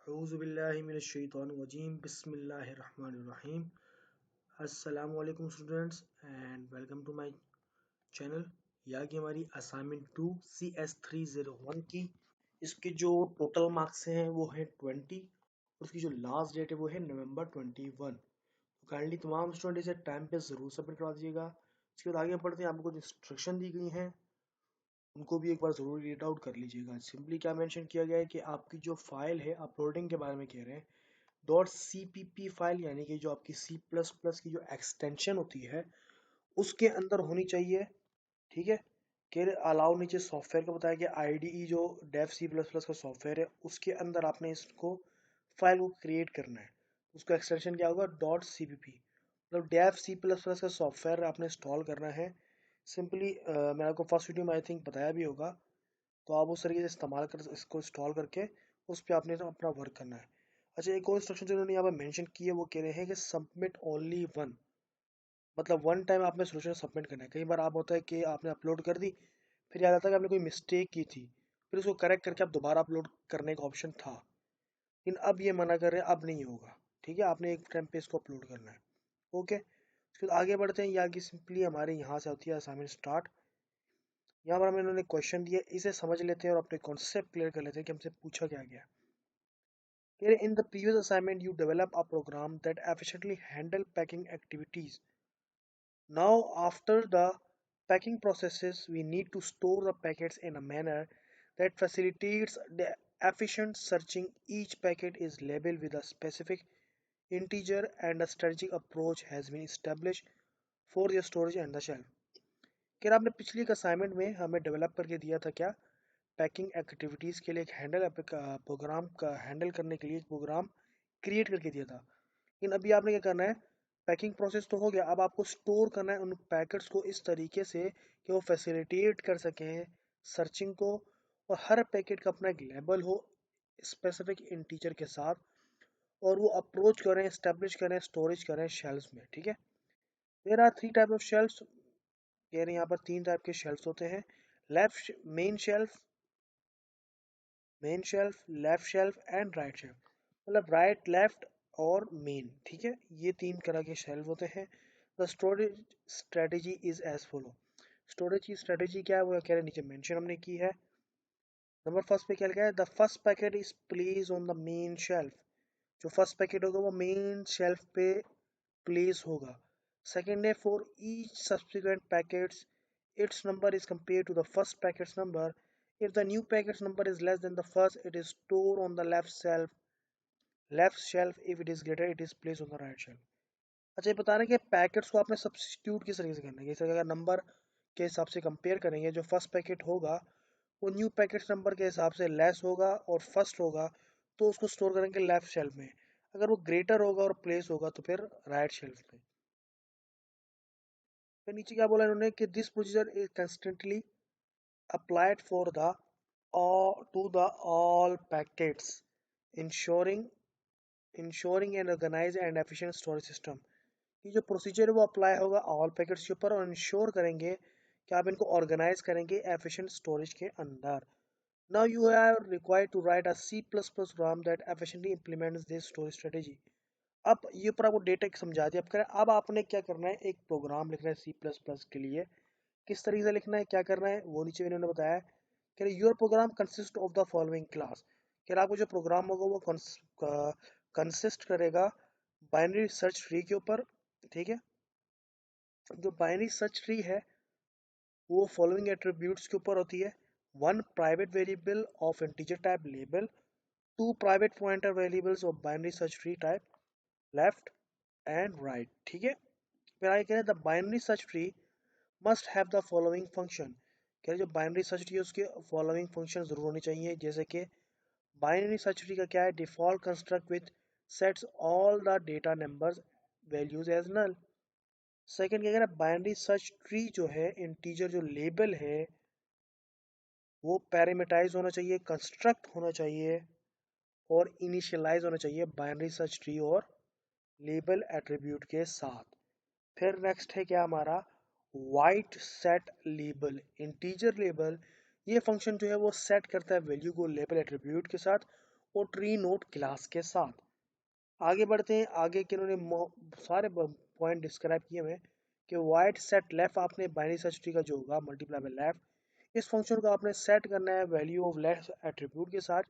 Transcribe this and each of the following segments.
औज़ुबिल्लाहिमिनश्शैतानिर्रजीम बिस्मिल्लाहिर्रहमानिर्रहीम। अस्सलाम वालेकुम students and welcome to my channel. यहाँ की हमारी असाइनमेंट 2 CS301 की इसके जो टोटल मार्क्स हैं वो है 20। उसकी जो लास्ट डेट है वो है नवंबर 21। तो काइंडली तमाम स्टूडेंट इसे टाइम पे ज़रूर सबमिट करवा दीजिएगा। इसके बाद आगे बढ़ते हैं, आपको कुछ इंस्ट्रक्शन दी गई हैं, उनको भी एक बार ज़रूर रीड आउट कर लीजिएगा। सिंपली क्या मेंशन किया गया है कि आपकी जो फाइल है अपलोडिंग के बारे में कह रहे हैं। .cpp फाइल यानी कि जो आपकी C++ की जो एक्सटेंशन होती है उसके अंदर होनी चाहिए। ठीक है, कि अलाउ नीचे सॉफ्टवेयर का बताया गया IDE जो डेव C++ का सॉफ्टवेयर है उसके अंदर आपने इसको फाइल को क्रिएट करना है। उसका एक्सटेंशन क्या होगा .cpp, मतलब डेव C++ का सॉफ्टवेयर आपने इंस्टॉल करना है। सिंपली मैंने आपको फर्स्ट वीडियो में आई थिंक बताया भी होगा, तो आप उस तरीके से इस्तेमाल कर इसको इंस्टॉल करके उस पर आपने अपना वर्क करना है। अच्छा, एक और इंस्ट्रक्शन जो उन्होंने यहाँ पर मेंशन की है वो कह रहे हैं कि सबमिट ओनली वन, मतलब वन टाइम आपने सोल्यूशन सबमिट करना है। कई बार आप होता है कि आपने अपलोड कर दी, फिर याद आता है कि आपने कोई मिस्टेक की थी, फिर उसको करेक्ट करके आप दोबारा अपलोड करने का ऑप्शन था, लेकिन अब ये मना कर रहे हैं अब नहीं होगा। ठीक है, आपने एक टाइम पे इसको अपलोड करना है। ओके, फिर आगे बढ़ते हैं। यहाँ की सिंपली हमारे यहाँ से होती है असाइनमेंट स्टार्ट। यहाँ पर हमें इन्होंने क्वेश्चन दिया, इसे समझ लेते हैं और अपने कॉन्सेप्ट क्लियर कर लेते हैं कि हमसे पूछा क्या गया। In the previous assignment, you develop a program that efficiently handle packing activities. Now, after the packing processes, we need to store the packets in a manner that facilitates the efficient searching. Each packet is labeled with a specific integer and a strategic approach has been established for the storage and the shelf. क्या आपने पिछली assignment में हमें develop करके दिया था क्या, packing activities के लिए एक प्रोग्राम का हैंडल करने के लिए एक प्रोग्राम क्रिएट करके दिया था। लेकिन अभी आपने क्या करना है, पैकिंग प्रोसेस तो हो गया, अब आपको स्टोर करना है उन पैकेट्स को इस तरीके से कि वो फैसिलिटेट कर सकें सर्चिंग को, और हर पैकेट का अपना एक लेबल हो स्पेसिफिक इंटीजर के साथ, और वो अप्रोच करें, एस्टेब्लिश करें, स्टोरेज करें शेल्फ्स में। ठीक है, there are 3 type of shelfs. कह रहे हैं यहाँ पर 3 टाइप के शेल्फ्स होते हैं, left main shelf, left shelf and right shelf, मतलब राइट, लेफ्ट और मेन। ठीक है, ये 3 तरह के शेल्फ होते हैं। The storage strategy is as follow. Storage की स्ट्रेटेजी क्या है वो कह रहे नीचे मेंशन हमने की है। नंबर फर्स्ट पे क्या लिखा है, the first packet is place on the main shelf. जो फर्स्ट पैकेट होगा वो मेन शेल्फ पे प्लेस होगा। सेकेंड है, for each subsequent packets its number is compared to the first packet's number. If the new packet's number is less than the first, it is stored on the left shelf. If it is greater, it is placed on the right shelf. अच्छा, ये बता रहे हैं कि packets को आपने substitute किस तरीके से करना है। जैसे अगर नंबर के हिसाब से कंपेयर करेंगे, जो फर्स्ट पैकेट होगा वो न्यू पैकेट नंबर के हिसाब से लेस होगा और फर्स्ट होगा तो उसको स्टोर करेंगे लेफ्ट शेल्फ में। अगर वो ग्रेटर होगा और प्लेस होगा तो फिर राइट शेल्फ में। फिर नीचे क्या बोला इन्होंने कि this procedure is constantly applied for the all packets, ensuring an organized and efficient storage system. ये जो प्रोसीजर है वो अप्लाई होगा ऑल पैकेट्स के ऊपर और इंश्योर करेंगे कि आप इनको ऑर्गेनाइज करेंगे एफिशिएंट स्टोरेज के अंदर। Now you are required to write a C++ program that efficiently implements this storage strategy. अब ये पर आपको डेटा समझा दिया। अब आपने क्या करना है, एक प्रोग्राम लिखना है C++ के लिए। किस तरीके से लिखना है, क्या करना है, वो नीचे इन्होंने बताया है कि your program consist of the following class. कि आपको जो प्रोग्राम होगा वो कंसिस्ट करेगा बाइनरी सर्च ट्री के ऊपर। ठीक है, जो बाइनरी सर्च ट्री है वो फॉलोइंग एट्रीब्यूट्स के ऊपर होती है। One private variable of integer type label, two private pointer variables of binary search tree type left and right. ठीक है, फिर आगे कह रहे हैं the binary search tree must have the following function. कह रहे जो बाइनरी सर्च ट्री है उसके फॉलोइंग फंक्शन जरूर होने चाहिए। जैसे कि बाइनरी सर्च ट्री का क्या है, default construct with sets all the data numbers values as null. Second क्या कह रहा है, बाइनरी सर्च ट्री जो है इंटीजर जो लेबल है वो पैरामीटराइज होना चाहिए, कंस्ट्रक्ट होना चाहिए और इनिशियलाइज होना चाहिए बाइनरी सर्च ट्री और लेबल एट्रीब्यूट के साथ। फिर नेक्स्ट है क्या हमारा, white set label. Integer label ये फंक्शन जो है वो सेट करता है वैल्यू को लेबल एट्रीब्यूट के साथ और ट्री नोड क्लास के साथ। आगे बढ़ते हैं, आगे के इन्होंने सारे पॉइंट डिस्क्राइब किए हुए हैं कि वाइड सेट लेफ्ट आपने बाइनरी सर्च ट्री का जो होगा मल्टीप्लाई बाय लेफ्ट, इस फंक्शन को आपने सेट करना है वैल्यू ऑफ लेफ्ट एट्रीब्यूट के साथ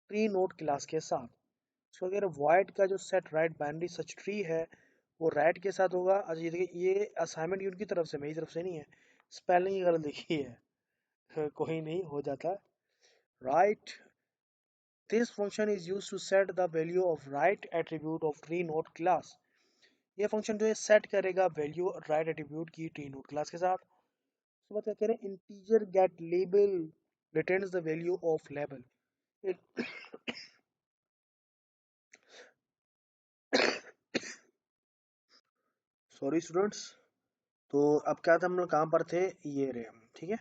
ट्री नोड क्लास के साथ। सो अगर वाइड का जो set right binary search tree है वो राइट के साथ होगा। अच्छा ये देखिए, ये असाइनमेंट उनकी तरफ से, मेरी तरफ से नहीं है, स्पेलिंग ही गलत लिखी है कोई नहीं, हो जाता। Right, this function is used to set the value of right attribute of tree node class. ये फंक्शन जो है सेट करेगा वैल्यू राइट एट्रीब्यूट की ट्री नोड क्लास के साथ। उसके बाद क्या कह रहे हैं, integer get label returns the value of label. Sorry students, तो अब क्या था, हम लोग कहाँ पर थे, ये रहे हम, ठीक है।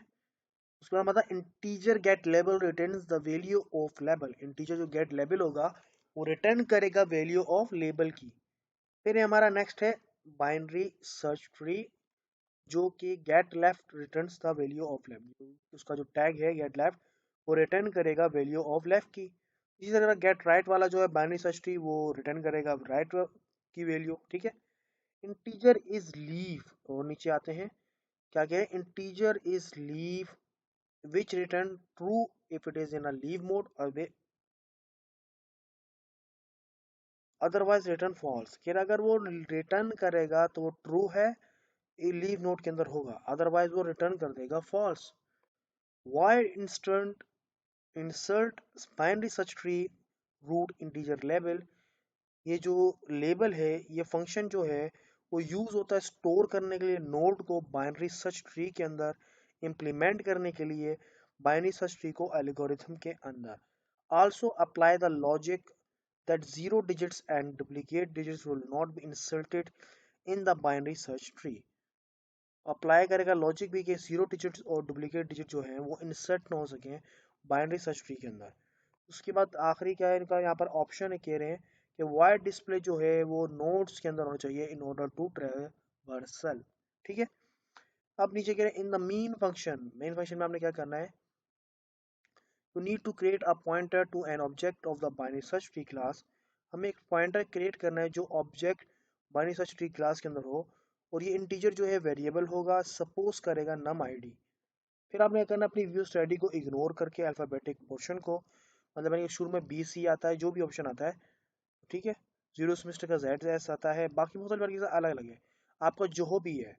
उसके बाद मतलब integer get label returns the value of label. Integer जो गेट लेबल होगा वो रिटर्न करेगा वैल्यू ऑफ लेबल की। फिर हमारा नेक्स्ट है बाइनरी सर्च ट्री, जो कि get left returns the value of left. उसका जो टैग है गेट लेफ्ट वो रिटर्न करेगा वैल्यू ऑफ लेफ्ट की। इसी तरह गेट राइट वाला जो है बाइनरी सर्च ट्री, वो रिटर्न करेगा राइट की वैल्यू, ठीक है। इंटीजर इज लीव, और नीचे आते हैं, क्या क्या है, integer is leave which return true if it is in a leave mode or otherwise return false। कि अगर वो रिटर्न करेगा तो वो ट्रू है, लीव नोड के अंदर होगा, अदरवाइज वो रिटर्न कर देगा false. Void instant insert binary search tree root integer label. ये जो लेबल है, ये फंक्शन जो है वो यूज होता है स्टोर करने के लिए नोड को बाइनरी सर्च ट्री के अंदर, इम्प्लीमेंट करने के लिए बाइनरी सर्च ट्री को एल्गोरिथम के अंदर। Also apply the logic that zero digits and duplicate digits will not be inserted in the binary search tree। Apply करेगा लॉजिक भी कि जीरो डिजिट्स और डुप्लीकेट डिजिट जो है वो इंसर्ट ना हो सके बाइनरी सर्च ट्री के अंदर। उसके बाद आखिरी क्या है इनका, यहाँ पर ऑप्शन है, कह रहे हैं कि वाइड डिस्प्ले जो है वो नोड्स के अंदर होना चाहिए इन ऑर्डर टू ट्रेवर्सल, ठीक है। अब नीचे कह रहे हैं इन द मेन फंक्शन में आपने क्या करना है, you need to create a pointer to an object of the binary search tree class। हमें एक पॉइंटर क्रिएट करना है जो object binary search tree class के अंदर हो, और ये इंटीजर जो है वेरिएबल होगा, सपोज करेगा नम आईडी। फिर आपने क्या करना, अपनी व्यू स्टडी को इग्नोर करके अल्फाबेटिक पोर्शन को, मतलब यानी शुरू में बी सी आता है, जो भी ऑप्शन आता है, ठीक है, जीरो सेमेस्टर का जेड एस आता है, बाकी बहुत सारी अलग अलग है, आपका जो भी है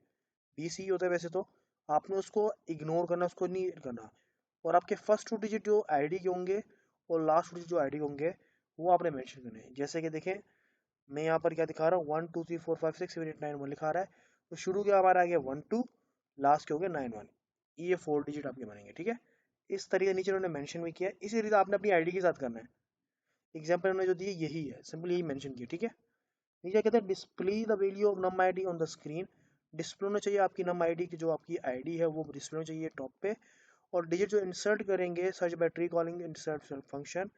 बी सी होता है वैसे तो, आपने उसको इग्नोर करना, उसको नहीं करना। और आपके फर्स्ट टू डिजिट जो आईडी के होंगे और लास्ट टू डिजिट जो आईडी होंगे वो आपने मेंशन करने हैं। जैसे कि देखें, मैं यहाँ पर क्या दिखा रहा हूँ, 1 2 3 4 5 6 7 8 9 1 लिखा रहा है, तो शुरू के हमारा आ गया 1 2, लास्ट के हो गए 9 1, ये 4 डिजिट आपके बनेंगे, ठीक है। इस तरीके नीचे उन्होंने मेंशन भी किया है, इसी तरीके आपने अपनी आईडी के साथ करना है। एग्जाम्पल उन्होंने जो दी यही है, सिंपल यही मेंशन किया, ठीक है। नीचे कहते हैं display the value of num ID on the screen. Display होना चाहिए आपकी नम आईडी की, जो आपकी आईडी है वो डिस्प्ले होना चाहिए टॉप पे। और डिजिट जो इंसर्ट करेंगे search by tree calling insert function,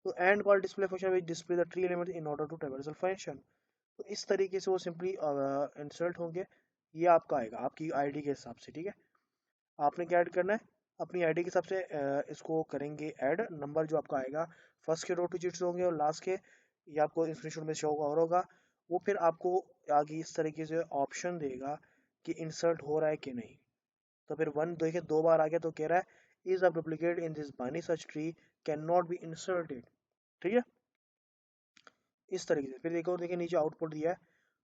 तो and call display function which display the tree element in order to traversal function. तो इस तरीके से वो सिंपली इंसर्ट होंगे। ये आपका आएगा आपकी आईडी के हिसाब से, ठीक है। आपने क्या ऐड करना है, अपनी आईडी के हिसाब से इसको करेंगे ऐड। नंबर जो आपका आएगा फर्स्ट के 2 डिजिट्स होंगे और लास्ट के, ये आपको स्क्रीनशॉट में शो और होगा। वो फिर आपको आगे इस तरीके से ऑप्शन देगा कि इंसर्ट हो रहा है कि नहीं। तो फिर वन देखिए 2 बार आ गया, तो कह रहा है is a duplicate in this binary search tree can not be inserted, ठीक है। इस तरीके से फिर देखो, देखिए नीचे आउटपुट दिया है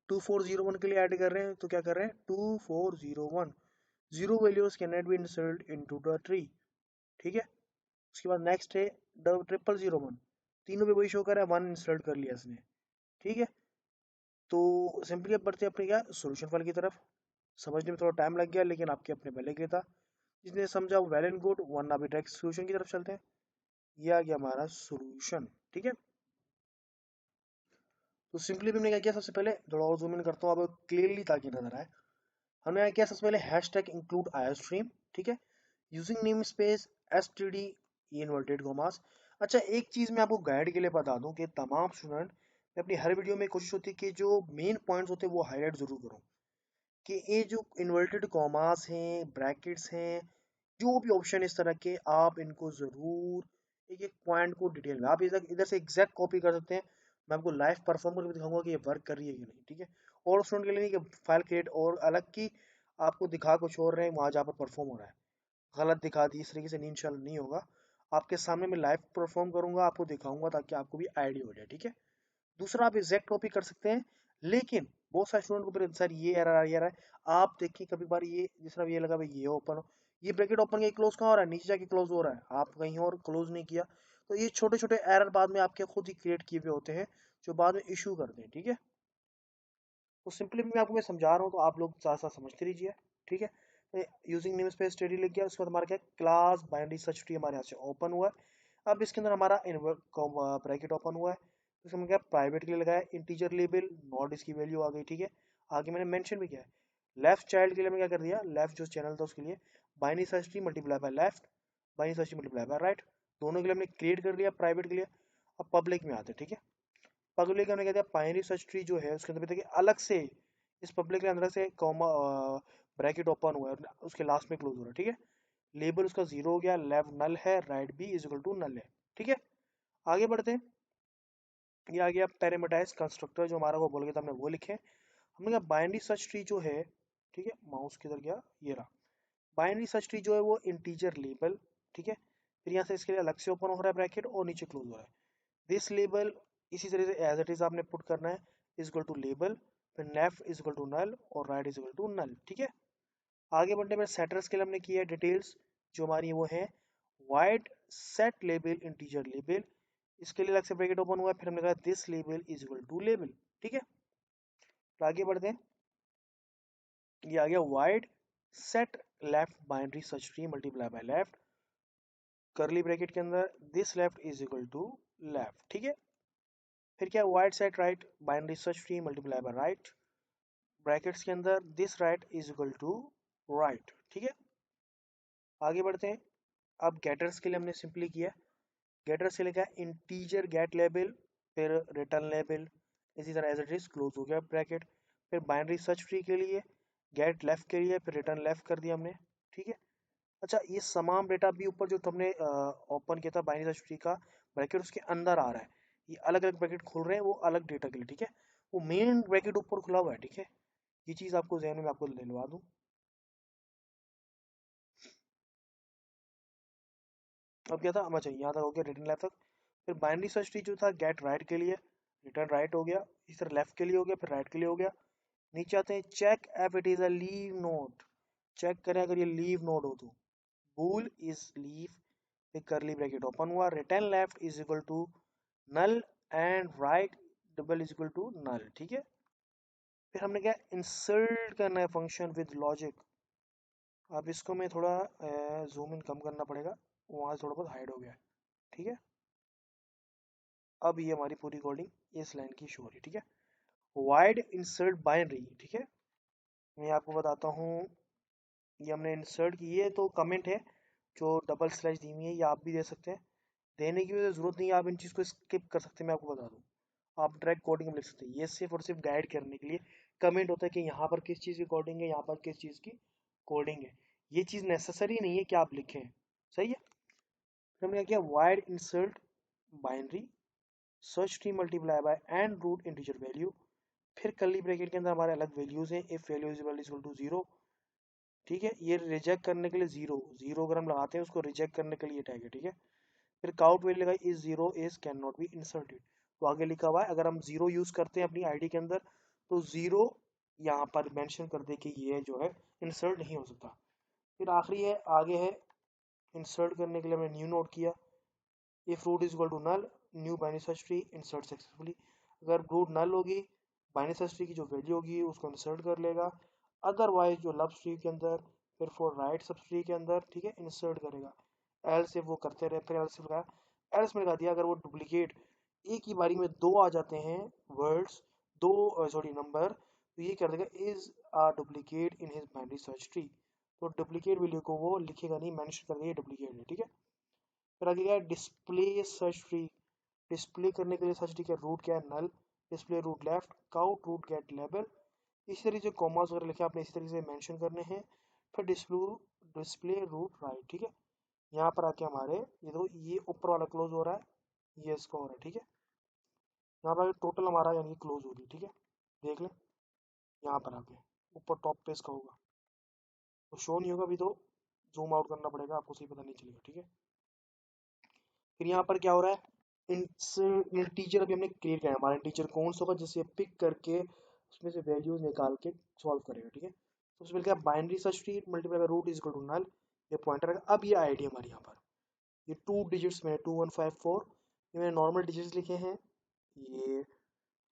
2401 के लिए ऐड कर रहे हैं, तो क्या कर रहे हैं 2401 zero values can not B insert into the tree, ठीक है। उसके बाद नेक्स्ट है 0001, तीनों पे वही शो कर रहा है, वन इंसर्ट कर लिया इसने, ठीक है। तो सिंपली अब बढ़ते हैं अपने क्या सोल्यूशन फाइल की तरफ। समझने में थोड़ा टाइम लग गया, लेकिन आपके अपने भले के लिए था, जिसने समझा वो वेल एंड गुड, वरना अभी डायरेक्ट सोल्यूशन की तरफ चलते हैं। ये आ गया हमारा सोल्यूशन, ठीक है। तो सिंपली भी हमने क्या किया, सबसे पहले थोड़ा और जूम इन करता हूँ अब क्लियरली ताकि नजर आए। हमने क्या किया, सबसे पहले हैश टैग इंक्लूड आयोस्ट्रीम, ठीक है, using name space S T D inverted commas. अच्छा एक चीज मैं आपको गाइड के लिए बता दूं कि तमाम स्टूडेंट, मैं अपनी हर वीडियो में कोशिश होती है कि जो मेन पॉइंट्स होते हैं वो हाईलाइट जरूर करूं, कि ये जो इन्वर्टेड कॉमास हैं, ब्रैकेट्स हैं, जो भी ऑप्शन इस तरह के, आप इनको जरूर एक एक पॉइंट को डिटेल में। आप इधर इधर से एग्जैक्ट कॉपी कर सकते हैं। मैं आपको लाइव परफॉर्म करके दिखाऊंगा कि ये वर्क कर रही है कि नहीं, ठीक है। और स्टूडेंट के लिए नहीं कि फाइल क्रिएट और अलग की आपको दिखा कुछ और रहे हैं वहाँ जहाँ पर परफॉर्म हो रहा है, गलत दिखा दी, इस तरीके से नहीं, इंशाल्लाह नहीं होगा। आपके सामने मैं लाइव परफॉर्म करूंगा, आपको दिखाऊंगा ताकि आपको भी आइडिया हो जाए, ठीक है। दूसरा, आप एग्जैक्ट कॉपी कर सकते हैं, लेकिन बहुत सारे स्टूडेंट को फिर सर ये एरर आ रहा है। आप देखिए कभी बार ये जिस तरह ये लगा भाई ये ओपन हो, ये ब्रैकेट ओपन के क्लोज कहाँ हो रहा है, नीचे जाके क्लोज हो रहा है, आप कहीं और क्लोज नहीं किया। तो ये छोटे छोटे एरर बाद में आपके खुद ही क्रिएट किए हुए होते हैं जो बाद में इशू करते हैं, ठीक है। तो सिंपली मैं समझा रहा हूँ तो आप लोग साथ साथ समझते रहिए, ठीक है। यूजिंग नेम स्पेस स्टडी लिख गया, उसके बाद हमारा क्या क्लास बाइनरी सर्च ट्री हमारे यहाँ से ओपन हुआ है। अब इसके अंदर हमारा ब्रैकेट ओपन हुआ है, उसमें क्या प्राइवेट के लिए लगाया इंटीजर लेबल नॉट, इसकी वैल्यू आ गई, ठीक है। आगे मैंने मेंशन भी किया है। लेफ्ट चाइल्ड के लिए मैं क्या कर दिया, लेफ्ट जो चैनल था उसके लिए binary search tree multiply by left, binary search tree multiply by right, दोनों के लिए हमने क्रिएट कर लिया प्राइवेट के लिए। अब पब्लिक में आते हैं, ठीक है। पब्लिक हमने क्या दिया, बाइनरी सर्च ट्री जो है उसके अंदर देखिए अलग से इस पब्लिक के अंदर से कॉमा ब्रैकेट ओपन हुआ है, उसके लास्ट में क्लोज हो रहा है, ठीक है। लेबल उसका 0 हो गया, लेफ्ट नल है, right be is equal to null है, ठीक है। आगे बढ़ते हैं। ये आ गया पैरामीटराइज्ड कंस्ट्रक्टर जो हमारा वो बोल गया था हमने वो लिखे। हमने कहा बाइनरी सर्च ट्री जो है, ठीक है, माउस किधर गया, ये रहा। बाइनरी सर्च ट्री जो है वो इंटीजर लेबल, ठीक है। फिर यहाँ से इसके लिए अलग से ओपन हो रहा है ब्रैकेट और नीचे क्लोज हो रहा है। दिस लेबल इसी तरह से एज इट इज आपने पुट करना है, इज इक्वल टू लेबल, फिर left is equal to null और right is equal to null, ठीक है। आगे बढ़ने में सेटर्स के लिए हमने किया है डिटेल्स जो हमारी वो है wide set label integer label, इसके लिए अलग से ब्रैकेट ओपन हुआ है, फिर हमने कहा this label is equal to label, ठीक है। तो आगे बढ़ते हैं। ये आ गया void set left binary search tree multiply by left, curly bracket के अंदर this left is equal to left, ठीक है। फिर क्या void set right binary search tree multiply by right, brackets के अंदर this right is equal to right, ठीक है। आगे बढ़ते हैं। अब गेटर्स के लिए हमने सिंपली किया, गेटर्स के लिए क्या इंटीजर गेट लेबल, फिर रिटर्न लेबल, इसी तरह एज इट इज क्लोज हो गया ब्रैकेट। फिर बाइनरी सर्च ट्री के लिए गेट लेफ्ट के लिए फिर रिटर्न लेफ्ट कर दिया हमने, ठीक है। अच्छा, ये तमाम डेटा भी ऊपर जो तुमने ओपन किया था बाइनरी सर्च ट्री का ब्रैकेट उसके अंदर आ रहा है, ये अलग अलग ब्रैकेट खुल रहे हैं वो अलग डेटा के लिए, ठीक है। वो मेन ब्रैकेट ऊपर खुला हुआ है, ठीक है। ये चीज आपको जहन में आपको दिलवा दूं। अब क्या था, अच्छा यहाँ तक हो गया रिटर्न लेफ्ट तक। फिर बाइनरी सर्च ट्री जो था गेट राइट के लिए रिटर्न राइट हो गया, इस तरह लेफ्ट के लिए हो गया, फिर राइट के लिए हो गया। नीचे आते हैं check if it is a leaf node, check करें अगर ये लीव नोड हो तो bool is leaf, एक करली ब्रैकेट ओपन हुआ, return left is equal to null and right double is equal to null, ठीक है। फिर हमने क्या इंसर्ट करना है फंक्शन विद लॉजिक। अब इसको मैं थोड़ा जूम इन कम करना पड़ेगा, वहां से थोड़ा बहुत हाइड हो गया, ठीक है। अब ये हमारी पूरी कोडिंग इस लाइन की शो हो रही है, ठीक है। वाइड इंसर्ट बाइनरी, ठीक है। मैं आपको बताता हूँ, ये हमने इंसर्ट की है तो कमेंट है जो डबल स्लैश दी हुई है, ये आप भी दे सकते हैं, देने की वजह जरूरत नहीं है, आप इन चीज़ को स्किप कर सकते हैं, मैं आपको बता दूं। आप डायरेक्ट कोडिंग में लिख सकते हैं, ये सिर्फ और सिर्फ गाइड करने के लिए कमेंट होता है कि यहाँ पर किस चीज़ की कोडिंग है, यहाँ पर किस चीज़ की कोडिंग है। ये चीज़ नेसेसरी नहीं है कि आप लिखें, सही है। फिर हमने क्या किया, void insert binary search tree multiply by and root integer value, फिर कर्ली ब्रैकेट के अंदर हमारे अलग वैल्यूज हैं, if value is equal to 0, ठीक है। ये रिजेक्ट करने के लिए जीरो जीरो अगर हम लगाते हैं उसको रिजेक्ट करने के लिए टैग है, ठीक है। फिर काउट वैल्यू लगाई is zero is can not be inserted, तो आगे लिखा हुआ है अगर हम जीरो यूज करते हैं अपनी आईडी के अंदर तो जीरो यहाँ पर मेंशन कर दे कि ये जो है इंसर्ट नहीं हो सकता। फिर आखिरी है, आगे है इंसर्ट करने के लिए हमने न्यू नोट किया, if root is equal to null new binary search tree insert successfully, अगर रूट नल होगी बाइनरी सर्च ट्री की जो वैल्यू होगी उसको इंसर्ट कर लेगा, अदरवाइज जो लब ट्री के अंदर फिर फॉर राइट सब ट्री के अंदर, ठीक है, इंसर्ट करेगा। एल्स से वो करते रहे, फिर एल्स लगा, एल्स में लगा दिया अगर वो डुप्लीकेट एक ही बारी में दो आ जाते हैं वर्ड्स, दो सॉरी नंबर, तो ये कर देगा is a duplicate in his binary search tree, तो डुप्लीकेट वैल्यू को वो लिखेगा नहीं, मेंशन कर देगा डुप्लीकेट है, ठीक है। फिर आगे क्या है डिस्प्ले सर्च ट्री, डिस्प्ले करने के लिए सर्च ट्री का रूट क्या है null, display root left cout root get label, इसी तरीके से कॉमास वगैरह लिखे आपने इसी तरीके से मेंशन करने हैं। फिर डिस्प्ले रूट राइट, ठीक है। यहाँ पर आके हमारे ये देखो ये ऊपर वाला क्लोज हो रहा है, ये इसका हो रहा है, ठीक है। यहाँ पर टोटल हमारा यानी क्लोज हो रही है, ठीक है। देख लें यहाँ पर आके ऊपर टॉप पे इसका होगा, तो शो नहीं होगा अभी, तो जूम आउट करना पड़ेगा, आपको सही पता नहीं चलेगा, ठीक है। फिर यहाँ पर क्या हो रहा है, इंटीजर अभी हमने क्रिएट किया है, हमारा इंटीजर कौन सा होगा जिसे पिक करके उसमें से वैल्यूज निकाल के सॉल्व करेगा, ठीक है। तो उसमें क्या binary search tree multiply by root is equal to null, ये पॉइंटर है। अब ये आईडी हमारी यहाँ पर ये 2 डिजिट्स में 2154, ये मैंने नॉर्मल डिजिट्स लिखे हैं ये।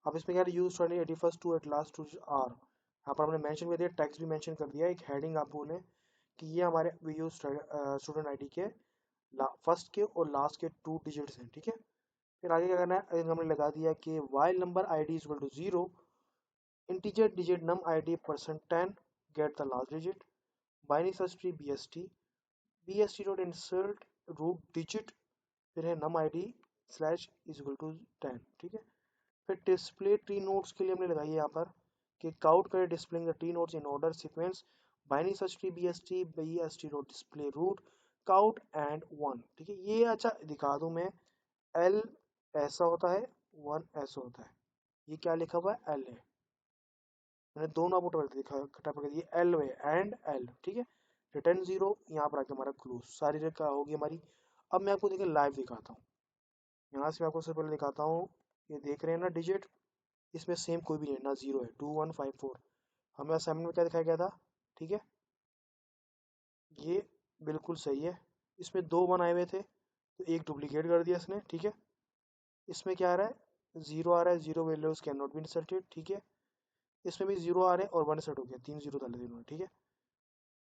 अब इसमें क्या है, use student 81st to eight last two R, यहाँ पर हमने मेंशन कर दिया, टेक्स्ट भी मेंशन कर दिया, एक हेडिंग आप बोले कि ये हमारे वी यूज स्टूडेंट आईडी के फर्स्ट के और लास्ट के 2 डिजिट्स हैं, ठीक है। फिर आगे क्या करना है, अगर हमने लगा दिया कि while number I D is equal to 0, integer digit num I D %10 get the last digit, binary search tree bst dot insert root digit, फिर है num I D slash is equal to 10, ठीक है। फिर display tree nodes के लिए हमने लगाई है यहाँ पर कि काउट करे displaying the tree nodes in order sequence, binary search tree bst dot display root cout end 1, ठीक है। ये अच्छा दिखा दूं मैं, एल ऐसा होता है, 1 ऐसा होता है, ये क्या लिखा हुआ है, एल है, मैंने दोनों आपको दिखा इकट्ठा कर दिया, एल वे एंड एल, ठीक है। रिटर्न 0, यहाँ पर आके हमारा क्लोज सारी जगह होगी हमारी। अब मैं आपको देखिए लाइव दिखाता हूँ, यहाँ से मैं आपको सबसे पहले दिखाता हूँ, ये देख रहे हैं ना डिजिट, इसमें सेम कोई भी नहीं, ना 0 है, 2154, हमें असाइनमेंट में क्या दिखाया गया था, ठीक है। ये बिल्कुल सही है, इसमें 2 1 आए हुए थे, तो एक डुप्लीकेट कर दिया इसने, ठीक है। इसमें क्या आ रहा है, 0 आ रहा है, 0 values can not be inserted, ठीक है। इसमें भी 0 आ रहे हैं और 1 सेट हो गया, 3 0 डाले इन्होंने, ठीक है।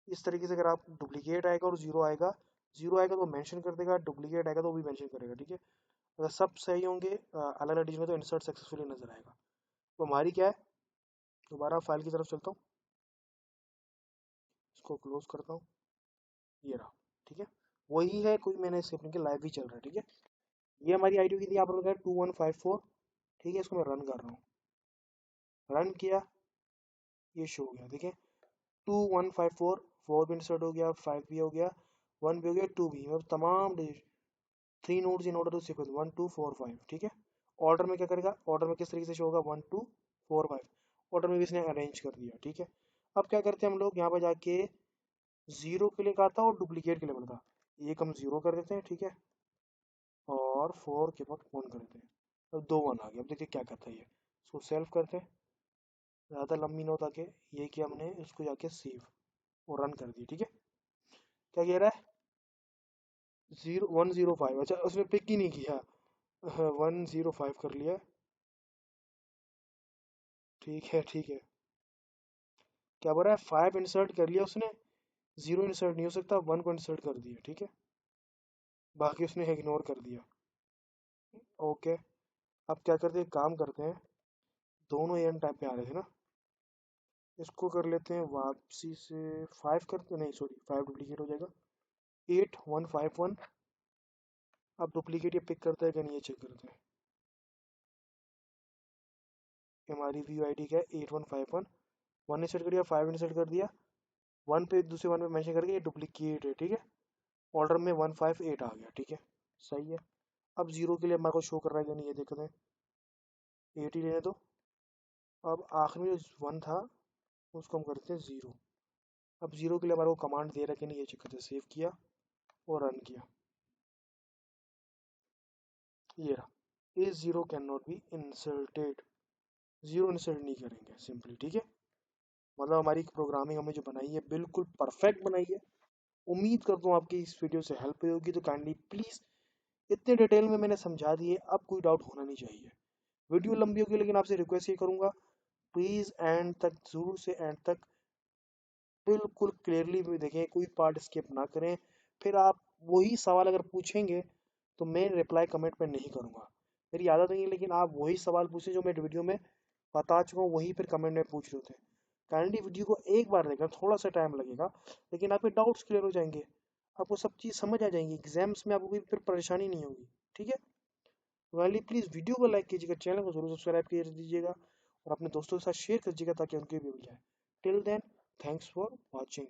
इस तरीके से अगर आप डुप्लीकेट आएगा और 0 आएगा, 0 आएगा तो मेंशन कर देगा, डुप्लीकेट आएगा तो भी मेंशन करेगा, ठीक है। अगर सब सही होंगे अलग अलग डिजिट में, तो इंसर्ट सक्सेसफुली नजर आएगा। तो हमारी क्या है, दोबारा फाइल की तरफ चलता हूँ, इसको क्लोज करता हूँ, ये रहा, ठीक है। वही है, कोई मैंने इसे अपने के लाइव भी चल रहा है, ठीक है। ये हमारी आईडी की थी, यहाँ पर लगा है 2154, ठीक है। इसको मैं रन कर रहा हूँ, रन किया, ये शो हो गया, देखिए 2154, 4 भी इंसर्ट हो गया, 5 भी हो गया, 1 भी हो गया, 2 भी, मतलब तमाम digit 3 nodes in order to sequence 1 2 4 5, ठीक है। ऑर्डर में क्या करेगा, ऑर्डर में किस तरीके से शो होगा, 1 2 4 5, ऑर्डर में भी इसने अरेंज कर दिया, ठीक है। अब क्या करते हैं हम लोग, यहाँ पर जाके 0 के लिए कहा था और डुप्लीकेट के लिए बोला था, एक हम 0 कर देते हैं, ठीक है, और 4 के बाद 1 कर देते हैं, अब 2 1 आ गया। अब देखिए क्या करता है ये, इसको सेल्फ करते हैं, ज़्यादा लंबी नोट आके, ये किया हमने, इसको जाके सेव और रन कर दी, ठीक है। क्या कह रहा है, 105, अच्छा उसने पिक ही नहीं किया, 105 कर लिया, ठीक है ठीक है। क्या बोल रहा है, 5 इंसर्ट कर लिया उसने, 0 इंसर्ट नहीं हो सकता, 1 को इंसर्ट कर दिया, ठीक है, बाकी उसने इग्नोर कर दिया, ओके। अब क्या करते हैं, काम करते हैं, दोनों एन टाइप पे आ रहे थे ना, इसको कर लेते हैं वापसी से, 5 करते, नहीं सॉरी 5 डुप्लीकेट हो जाएगा, 8151, अब डुप्लीकेट ये पिक करता है कि नहीं ये चेक करते हैं। हमारी व्यू आईडी क्या है, 8151, 1 इंसर्ट कर दिया, 5 इंसर्ट कर दिया, 1 पे दूसरे 1 पे मेंशन करके ये डुप्लीकेट है, ठीक है। ऑर्डर में 158 आ गया, ठीक है, सही है। अब 0 के लिए हमारे को शो कर रहा है कि नहीं, ये देखते हैं, 8 ही लेने दो। अब आखिरी में जो 1 था उसको हम करते हैं 0, अब 0 के लिए हमारे को कमांड दे रहा है कि नहीं, ये चेक करते हैं, सेव किया और रन किया, ये रहा, a 0 can not be insulted, 0 insult नहीं करेंगे सिंपली, ठीक है। मतलब हमारी प्रोग्रामिंग हमने जो बनाई है बिल्कुल परफेक्ट बनाई है। उम्मीद करता हूँ आपकी इस वीडियो से हेल्प हुई होगी, तो काइंडली प्लीज़, इतने डिटेल में मैंने समझा दिए, अब कोई डाउट होना नहीं चाहिए। वीडियो लंबी होगी लेकिन आपसे रिक्वेस्ट ये करूँगा, प्लीज़ एंड तक, जरूर से एंड तक बिल्कुल क्लियरली भी देखें, कोई पार्ट स्किप ना करें। फिर आप वही सवाल अगर पूछेंगे तो मैं रिप्लाई कमेंट में नहीं करूँगा, मेरी आदत नहीं है, लेकिन आप वही सवाल पूछें जो मैं वीडियो में बता चुका हूँ, वही फिर कमेंट में पूछ रहे थे। काइंडली वीडियो को एक बार देखना, थोड़ा सा टाइम लगेगा लेकिन आपके डाउट्स क्लियर हो जाएंगे, आपको सब चीज़ समझ आ जाएंगी, एग्जाम्स में आपको कोई फिर परेशानी नहीं होगी, ठीक है। वाली प्लीज़ वीडियो को लाइक कीजिएगा, चैनल को जरूर सब्सक्राइब कर दीजिएगा और अपने दोस्तों के साथ शेयर कीजिएगा ताकि उनके भी मिल जाए। Till then, thanks for watching.